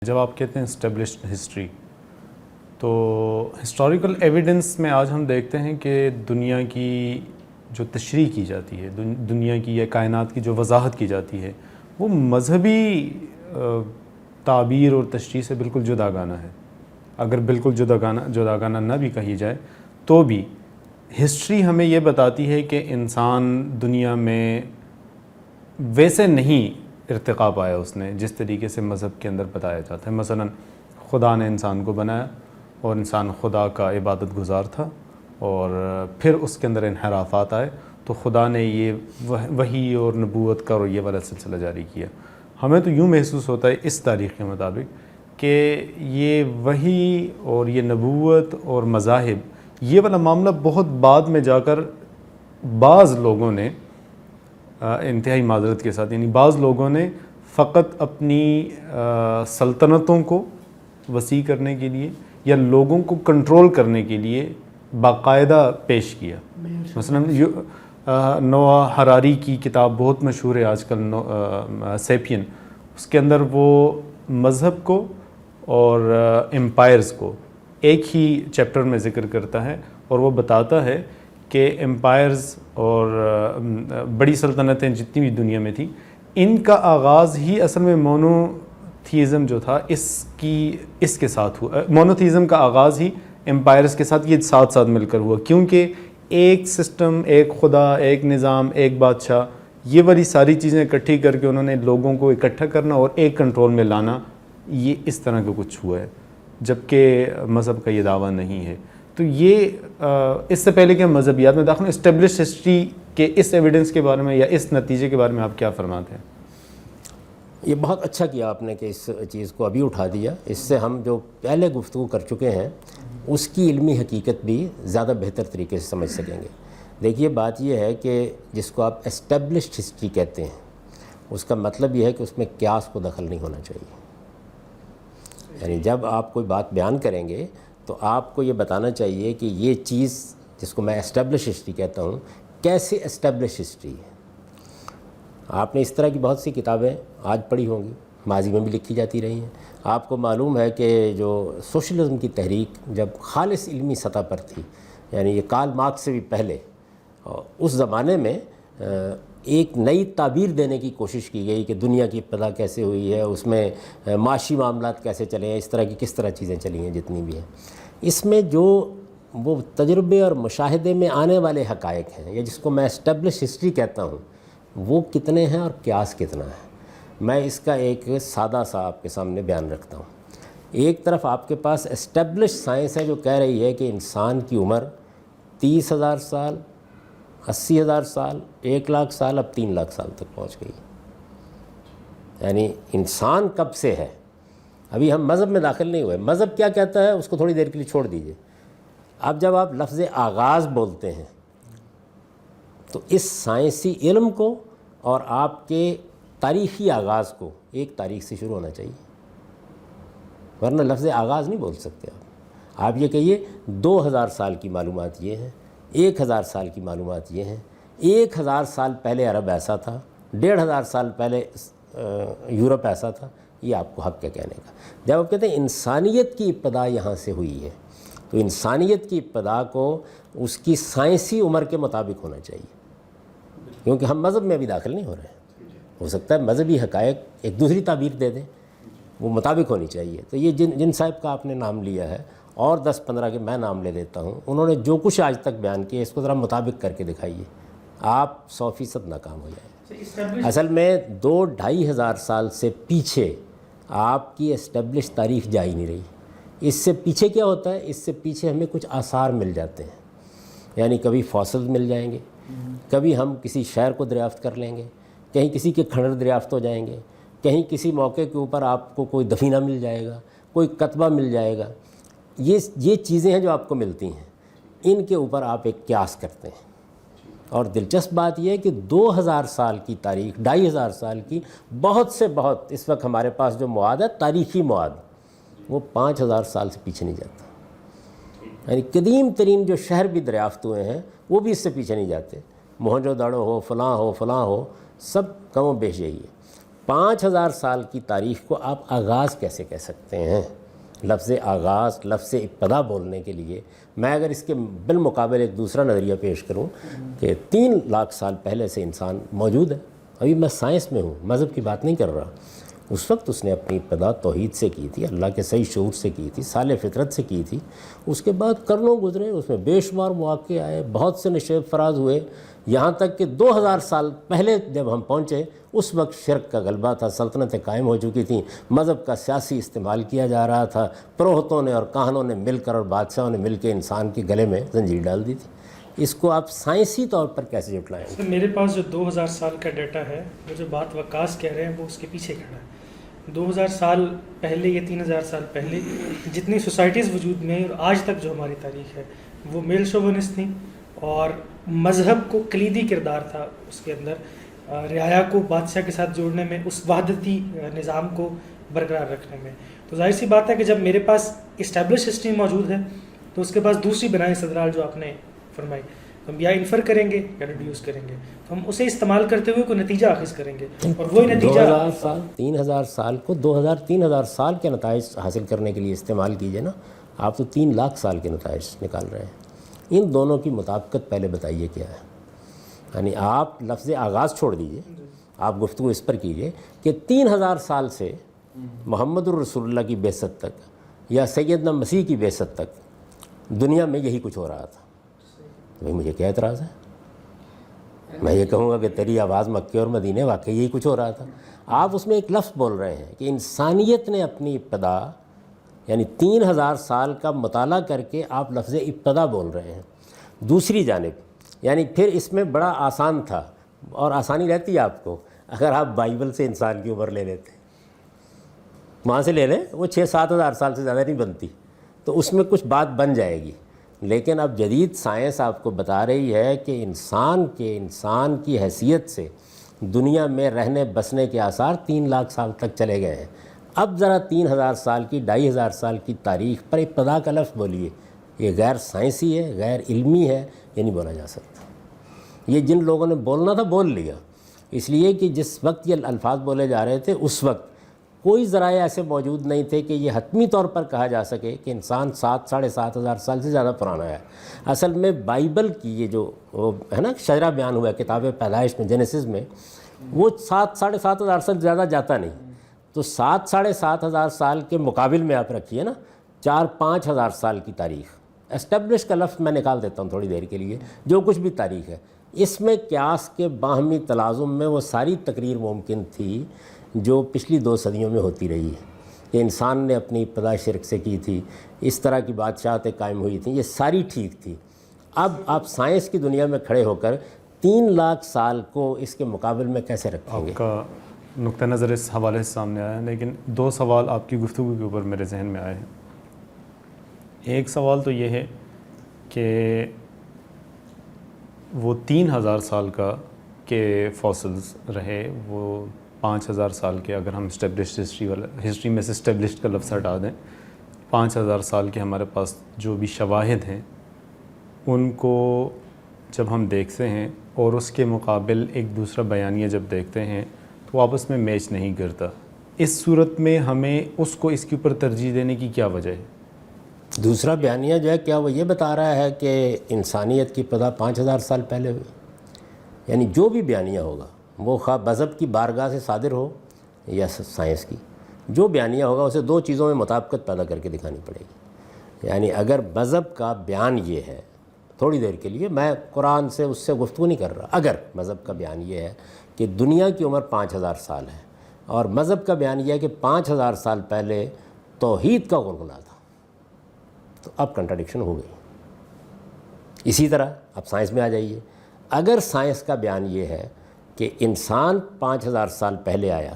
جب آپ کہتے ہیں اسٹیبلشڈ ہسٹری تو ہسٹوریکل ایویڈنس میں آج ہم دیکھتے ہیں کہ دنیا کی جو تشریح کی جاتی ہے، دنیا کی یا کائنات کی جو وضاحت کی جاتی ہے وہ مذہبی تعبیر اور تشریح سے بالکل جداگانہ ہے۔ اگر بالکل جداگانہ نہ بھی کہی جائے تو بھی ہسٹری ہمیں یہ بتاتی ہے کہ انسان دنیا میں ویسے نہیں ارتقا پایا اس نے جس طریقے سے مذہب کے اندر بتایا جاتا ہے۔ مثلا خدا نے انسان کو بنایا اور انسان خدا کا عبادت گزار تھا، اور پھر اس کے اندر انحرافات آئے تو خدا نے یہ وحی اور نبوت کا اور یہ والا سلسلہ جاری کیا۔ ہمیں تو یوں محسوس ہوتا ہے اس تاریخ کے مطابق کہ یہ وحی اور یہ نبوت اور مذاہب یہ والا معاملہ بہت بعد میں جا کر بعض لوگوں نے انتہائی معذرت کے ساتھ، یعنی بعض لوگوں نے فقط اپنی سلطنتوں کو وسیع کرنے کے لیے یا لوگوں کو کنٹرول کرنے کے لیے باقاعدہ پیش کیا۔ مثلا نوآ ہراری کی کتاب بہت مشہور ہے آج کل، سیپین، اس کے اندر وہ مذہب کو اور امپائرز کو ایک ہی چیپٹر میں ذکر کرتا ہے، اور وہ بتاتا ہے کہ امپائرز اور بڑی سلطنتیں جتنی بھی دنیا میں تھیں، ان کا آغاز ہی اصل میں مونوتھیزم جو تھا اس کے ساتھ ہوا۔ مونوتھیزم کا آغاز ہی امپائرز کے ساتھ یہ ساتھ مل کر ہوا، کیونکہ ایک سسٹم، ایک خدا، ایک نظام، ایک بادشاہ، یہ والی ساری چیزیں اکٹھی کر کے انہوں نے لوگوں کو اکٹھا کرنا اور ایک کنٹرول میں لانا، یہ اس طرح کا کچھ ہوا ہے، جبکہ مذہب کا یہ دعویٰ نہیں ہے۔ تو یہ اس سے پہلے کہ ہم مذہبیات میں داخل، اسٹیبلش ہسٹری کے اس ایویڈنس کے بارے میں یا اس نتیجے کے بارے میں آپ کیا فرماتے ہیں؟ یہ بہت اچھا کیا آپ نے کہ اس چیز کو ابھی اٹھا دیا۔ اس سے ہم جو پہلے گفتگو کر چکے ہیں اس کی علمی حقیقت بھی زیادہ بہتر طریقے سے سمجھ سکیں گے۔ دیکھیے، بات یہ ہے کہ جس کو آپ اسٹیبلشڈ ہسٹری کہتے ہیں، اس کا مطلب یہ ہے کہ اس میں قیاس کو دخل نہیں ہونا چاہیے۔ یعنی جب آپ کوئی بات بیان کریں گے تو آپ کو یہ بتانا چاہیے کہ یہ چیز جس کو میں اسٹیبلش ہسٹری کہتا ہوں، کیسے اسٹیبلش ہسٹری ہے۔ آپ نے اس طرح کی بہت سی کتابیں آج پڑھی ہوں گی، ماضی میں بھی لکھی جاتی رہی ہیں۔ آپ کو معلوم ہے کہ جو سوشلزم کی تحریک جب خالص علمی سطح پر تھی، یعنی یہ کارل مارکس سے بھی پہلے، اس زمانے میں ایک نئی تعبیر دینے کی کوشش کی گئی کہ دنیا کی ابتدا کیسے ہوئی ہے، اس میں معاشی معاملات کیسے چلے ہیں، اس طرح کی کس طرح چیزیں چلی ہیں جتنی بھی ہیں۔ اس میں جو وہ تجربے اور مشاہدے میں آنے والے حقائق ہیں، یا جس کو میں اسٹیبلش ہسٹری کہتا ہوں، وہ کتنے ہیں اور قیاس کتنا ہے، میں اس کا ایک سادہ سا آپ کے سامنے بیان رکھتا ہوں۔ ایک طرف آپ کے پاس اسٹیبلش سائنس ہے جو کہہ رہی ہے کہ انسان کی عمر 30,000 سال، 80,000 سال، 1,00,000 سال، اب 3,00,000 سال تک پہنچ گئی۔ یعنی انسان کب سے ہے، ابھی ہم مذہب میں داخل نہیں ہوئے۔ مذہب کیا کہتا ہے اس کو تھوڑی دیر کے لیے چھوڑ دیجئے۔ اب جب آپ لفظ آغاز بولتے ہیں تو اس سائنسی علم کو اور آپ کے تاریخی آغاز کو ایک تاریخ سے شروع ہونا چاہیے، ورنہ لفظ آغاز نہیں بول سکتے آپ یہ کہیے 2,000 سال کی معلومات یہ ہیں، 1,000 سال کی معلومات یہ ہیں، 1,000 سال پہلے عرب ایسا تھا، 1,500 سال پہلے یورپ ایسا تھا، یہ آپ کو حق ہے کہنے کا۔ جب آپ کہتے ہیں انسانیت کی ابتدا یہاں سے ہوئی ہے، تو انسانیت کی ابتدا کو اس کی سائنسی عمر کے مطابق ہونا چاہیے، کیونکہ ہم مذہب میں ابھی داخل نہیں ہو رہے ہیں۔ ہو سکتا ہے مذہبی حقائق ایک دوسری تعبیر دے دیں، وہ مطابق ہونی چاہیے۔ تو یہ جن صاحب کا آپ نے نام لیا ہے، اور 10-15 کے میں نام لے دیتا ہوں، انہوں نے جو کچھ آج تک بیان کیا اس کو ذرا مطابق کر کے دکھائیے، آپ 100% ناکام ہو جائیں۔ اصل میں 2-2.5 ہزار سال سے پیچھے آپ کی اسٹیبلش تاریخ جا ہی نہیں رہی۔ اس سے پیچھے کیا ہوتا ہے، اس سے پیچھے ہمیں کچھ آثار مل جاتے ہیں، یعنی کبھی فوسل مل جائیں گے، کبھی ہم کسی شہر کو دریافت کر لیں گے، کہیں کسی کے کھنڈر دریافت ہو جائیں گے، کہیں کسی موقع کے اوپر آپ کو کوئی دفینہ مل جائے گا، کوئی کتبہ مل جائے گا۔ یہ چیزیں ہیں جو آپ کو ملتی ہیں، ان کے اوپر آپ ایک قیاس کرتے ہیں۔ اور دلچسپ بات یہ ہے کہ 2,000 سال کی تاریخ، 2,500 سال کی، بہت سے بہت اس وقت ہمارے پاس جو مواد ہے، تاریخی مواد، وہ 5,000 سال سے پیچھے نہیں جاتا۔ یعنی قدیم ترین جو شہر بھی دریافت ہوئے ہیں وہ بھی اس سے پیچھے نہیں جاتے۔ موہنجو دڑو ہو، فلاں ہو، سب کم و بیش یہی ہے۔ 5000 سال کی تاریخ کو آپ آغاز کیسے کہہ سکتے ہیں؟ لفظ آغاز، لفظ ابتدا بولنے کے لیے میں اگر اس کے بالمقابل ایک دوسرا نظریہ پیش کروں کہ 3 لاکھ سال پہلے سے انسان موجود ہے. ابھی میں سائنس میں ہوں، مذہب کی بات نہیں کر رہا. اس وقت اس نے اپنی ابتدا توحید سے کی تھی، اللہ کے صحیح شعور سے کی تھی، صالح فطرت سے کی تھی. اس کے بعد قرنوں گزرے، اس میں بے شمار مواقع آئے، بہت سے نشیب فراز ہوئے، یہاں تک کہ 2000 سال پہلے جب ہم پہنچے اس وقت شرک کا غلبہ تھا، سلطنتیں قائم ہو چکی تھیں، مذہب کا سیاسی استعمال کیا جا رہا تھا، پروہتوں نے اور کاہنوں نے مل کر اور بادشاہوں نے مل کے انسان کے گلے میں زنجیر ڈال دی تھی. اس کو آپ سائنسی طور پر کیسے جھٹلائیں گے؟ میرے پاس جو 2000 سال کا ڈیٹا ہے، وہ جو بات وقاص کہہ رہے ہیں وہ اس کے پیچھے کھڑا ہے. 2000 سال پہلے یا 3000 سال پہلے جتنی سوسائٹیز وجود میں اور آج تک جو ہماری تاریخ ہے وہ میل شوونسٹ تھیں، اور مذہب کو کلیدی کردار تھا اس کے اندر، رعایا کو بادشاہ کے ساتھ جوڑنے میں، اس وحدتی نظام کو برقرار رکھنے میں. تو ظاہر سی بات ہے کہ جب میرے پاس اسٹیبلش ہسٹری موجود ہے تو اس کے پاس دوسری بنائے استدلال جو آپ نے فرمائی، تو ہم یا انفر کریں گے یا ریڈیوس کریں گے، تو ہم اسے استعمال کرتے ہوئے کوئی نتیجہ اخذ کریں گے، اور وہی نتیجہ 2000 سال 3000 سال کو 3000 سال کے نتائج حاصل کرنے کے لیے استعمال کیجئے نا. آپ تو 3 لاکھ سال کے نتائج نکال رہے ہیں. ان دونوں کی مطابقت پہلے بتائیے کیا ہے. یعنی آپ لفظ آغاز چھوڑ دیجئے، آپ گفتگو اس پر کیجئے کہ 3000 سال سے محمد الرسول اللہ کی بعثت تک یا سیدنا مسیح کی بعثت تک دنیا میں یہی کچھ ہو رہا تھا. بھئی مجھے کیا اعتراض ہے؟ میں یہ کہوں گا کہ تیری آواز مکے اور مدینے واقعی یہی کچھ ہو رہا تھا. آپ اس میں ایک لفظ بول رہے ہیں کہ انسانیت نے اپنی ابتدا، یعنی 3000 سال کا مطالعہ کر کے آپ لفظ ابتدا بول رہے ہیں. دوسری جانب یعنی پھر اس میں بڑا آسان تھا، اور آسانی رہتی ہے آپ کو اگر آپ بائبل سے انسان کی عمر لے لیتے، وہاں سے لے لیں، وہ 6-7 ہزار سال سے زیادہ نہیں بنتی، تو اس میں کچھ بات بن جائے گی. لیکن اب جدید سائنس آپ کو بتا رہی ہے کہ انسان کی حیثیت سے دنیا میں رہنے بسنے کے آثار 3 لاکھ سال تک چلے گئے ہیں. اب ذرا 3000 سال کی 2500 سال کی تاریخ پر ابتدا کا لفظ بولیے. یہ غیر سائنسی ہے، غیر علمی ہے، یہ نہیں بولا جا سکتا. یہ جن لوگوں نے بولنا تھا بول لیا، اس لیے کہ جس وقت یہ الفاظ بولے جا رہے تھے اس وقت کوئی ذرائع ایسے موجود نہیں تھے کہ یہ حتمی طور پر کہا جا سکے کہ انسان 7-7.5 ہزار سال سے زیادہ پرانا ہے. اصل میں بائبل کی یہ جو وہ ہے نا شجرہ بیان ہوا ہے کتاب پیدائش میں، جینیسس میں، وہ 7-7.5 ہزار سال زیادہ جاتا نہیں. تو 7-7.5 ہزار سال کے مقابل میں آپ رکھیے نا 4-5 ہزار سال کی تاریخ. اسٹیبلش کا لفظ میں نکال دیتا ہوں تھوڑی دیر کے لیے، جو کچھ بھی تاریخ ہے اس میں قیاس کے باہمی تلازم میں وہ ساری تقریر ممکن تھی جو پچھلی 2 صدیوں میں ہوتی رہی ہے. کہ انسان نے اپنی ابتدا شرک سے کی تھی، اس طرح کی بادشاہتیں قائم ہوئی تھیں، یہ ساری ٹھیک تھی. اب آپ سائنس کی دنیا میں کھڑے ہو کر 3 لاکھ سال کو اس کے مقابل میں کیسے رکھیں گے؟ آپ کا نقطہ نظر اس حوالے سے سامنے آیا ہے، لیکن 2 سوال آپ کی گفتگو کے اوپر میرے ذہن میں آئے ہیں. ایک سوال تو یہ ہے کہ وہ 3000 سال کا کے فاسلز رہے، وہ 5000 سال کے، اگر ہم اسٹیبلشڈ ہسٹری میں سے اسٹیبلشڈ کا لفظ ہٹا دیں، 5000 سال کے ہمارے پاس جو بھی شواہد ہیں ان کو جب ہم دیکھتے ہیں اور اس کے مقابل ایک دوسرا بیانیہ جب دیکھتے ہیں تو وہ آپس میں میچ نہیں کرتا. اس صورت میں ہمیں اس کو اس کے اوپر ترجیح دینے کی کیا وجہ ہے؟ دوسرا بیانیہ جو ہے کیا وہ یہ بتا رہا ہے کہ انسانیت کی ابتدا 5000 سال پہلے ہوئی؟ یعنی جو بھی بیانیہ ہوگا وہ خواہ مذہب کی بارگاہ سے صادر ہو یا سائنس کی، جو بیانیہ ہوگا اسے 2 چیزوں میں مطابقت پیدا کر کے دکھانی پڑے گی. یعنی اگر مذہب کا بیان یہ ہے، تھوڑی دیر کے لیے میں قرآن سے اس سے گفتگو نہیں کر رہا، اگر مذہب کا بیان یہ ہے کہ دنیا کی عمر 5000 سال ہے اور مذہب کا بیان یہ ہے کہ 5000 سال پہلے توحید کا غلغلہ تھا، تو اب کنٹراڈکشن ہو گئی. اسی طرح اب سائنس میں آ جائیے. اگر سائنس کا بیان یہ ہے کہ انسان 5000 سال پہلے آیا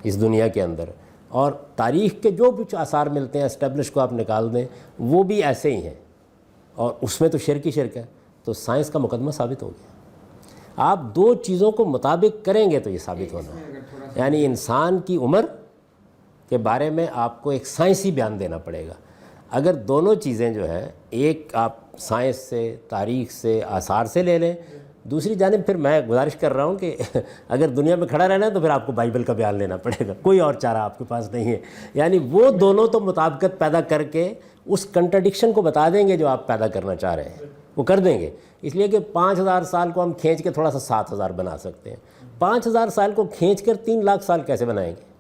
اس دنیا کے اندر، اور تاریخ کے جو کچھ آثار ملتے ہیں اسٹیبلش کو آپ نکال دیں وہ بھی ایسے ہی ہیں، اور اس میں تو شرک ہی شرک ہے، تو سائنس کا مقدمہ ثابت ہو گیا. آپ 2 چیزوں کو مطابق کریں گے تو یہ ثابت ہونا ہے. یعنی انسان کی عمر کے بارے میں آپ کو ایک سائنسی بیان دینا پڑے گا. اگر دونوں چیزیں جو ہیں، ایک آپ سائنس سے، تاریخ سے، آثار سے لے لیں، دوسری جانب پھر میں گزارش کر رہا ہوں کہ اگر دنیا میں کھڑا رہنا ہے تو پھر آپ کو بائبل کا بیان لینا پڑے گا، کوئی اور چارہ آپ کے پاس نہیں ہے. یعنی وہ دونوں تو مطابقت پیدا کر کے اس کنٹرڈکشن کو بتا دیں گے جو آپ پیدا کرنا چاہ رہے ہیں، وہ کر دیں گے. اس لیے کہ 5000 سال کو ہم کھینچ کے تھوڑا سا 7000 بنا سکتے ہیں. 5000 سال کو کھینچ کر 3 لاکھ سال کیسے بنائیں گے؟